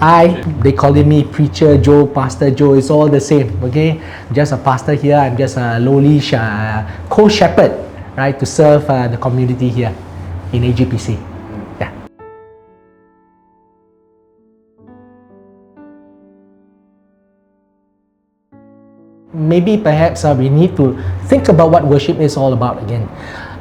They calling me Preacher Joe, Pastor Joe, it's all the same, okay? Just a pastor here, I'm just a lowly co-shepherd, right, to serve the community here in AGPC. Yeah. Maybe perhaps we need to think about what worship is all about again.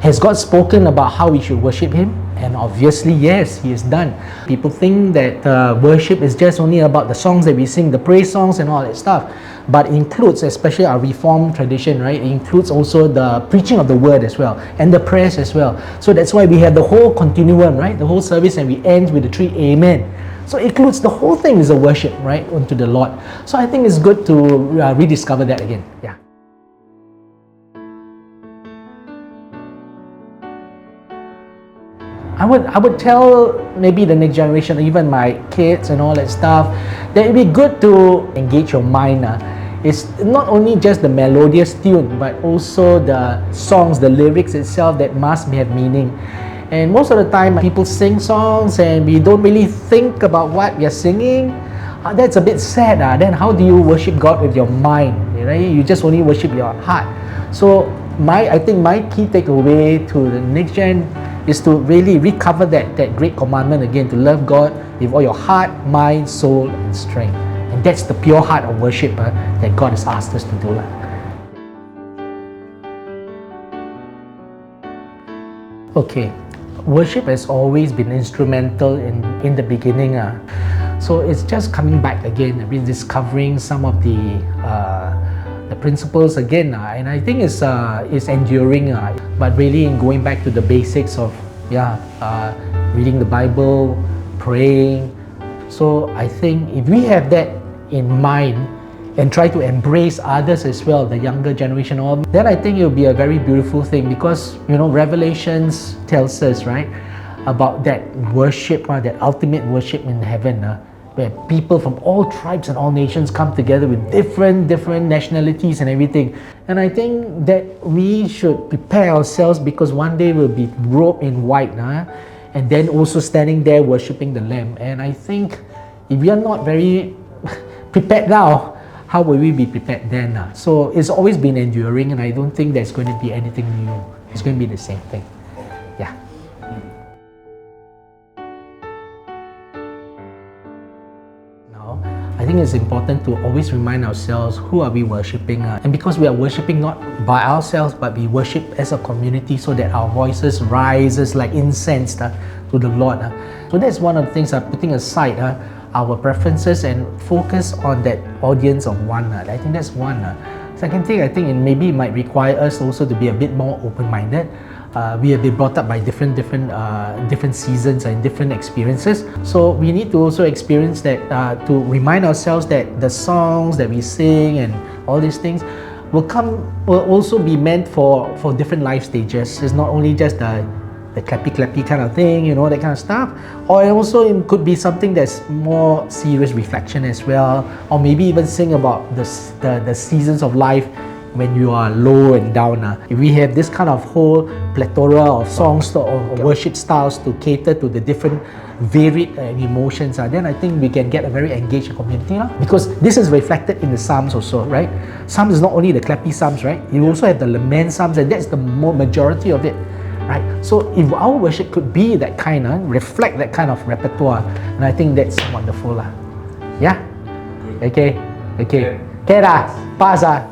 Has God spoken about how we should worship Him? And obviously, yes, He has done. People think that worship is just only about the songs that we sing, the praise songs and all that stuff. But it includes, especially our Reformed tradition, right? It includes also the preaching of the Word as well, and the prayers as well. So that's why we have the whole continuum, right? The whole service, and we end with the 3 Amen. So it includes the whole thing is a worship, right, unto the Lord. So I think it's good to rediscover that again. Yeah. I would tell maybe the next generation, even my kids and all that stuff, that it'd be good to engage your mind. It's not only just the melodious tune, but also the songs, the lyrics itself that must have meaning. And most of the time, people sing songs and we don't really think about what we are singing. That's a bit sad. Then how do you worship God with your mind? Right? You just only worship your heart. So I think my key takeaway to the next gen is to really recover that great commandment again, to love God with all your heart, mind, soul, and strength. And that's the pure heart of worship that God has asked us to do. Okay, worship has always been instrumental in the beginning. So it's just coming back again, rediscovering some of the principles again, and I think it's enduring, but really in going back to the basics of reading the Bible, praying. So I think if we have that in mind and try to embrace others as well, the younger generation, then I think it will be a very beautiful thing, because Revelations tells us, right, about that worship, that ultimate worship in heaven, where people from all tribes and all nations come together with different nationalities and everything. And I think that we should prepare ourselves, because one day we'll be robed in white, and then also standing there worshipping the Lamb. And I think if we are not very prepared now, how will we be prepared then? So it's always been enduring, and I don't think there's going to be anything new. It's going to be the same thing. Yeah. I think it's important to always remind ourselves, who are we worshipping? And because we are worshipping not by ourselves, but we worship as a community, so that our voices rises like incense to the Lord. So that's one of the things, putting aside our preferences and focus on that audience of one. I think that's one. Second thing, I think it might require us also to be a bit more open-minded. We have been brought up by different seasons and different experiences. So we need to also experience that, to remind ourselves that the songs that we sing and all these things will also be meant for different life stages. It's not only just the clappy kind of thing, that kind of stuff. Or also it could be something that's more serious reflection as well. Or maybe even sing about the seasons of life when you are low and down. If we have this kind of whole plethora of songs or worship styles to cater to the different varied emotions, then I think we can get a very engaged community. Because this is reflected in the Psalms also, right? Psalms is not only the clappy Psalms, right? You also have the lament Psalms, and that's the majority of it, right? So if our worship could be that kind, reflect that kind of repertoire, and I think that's wonderful. Yeah? Okay? Okay. Pass.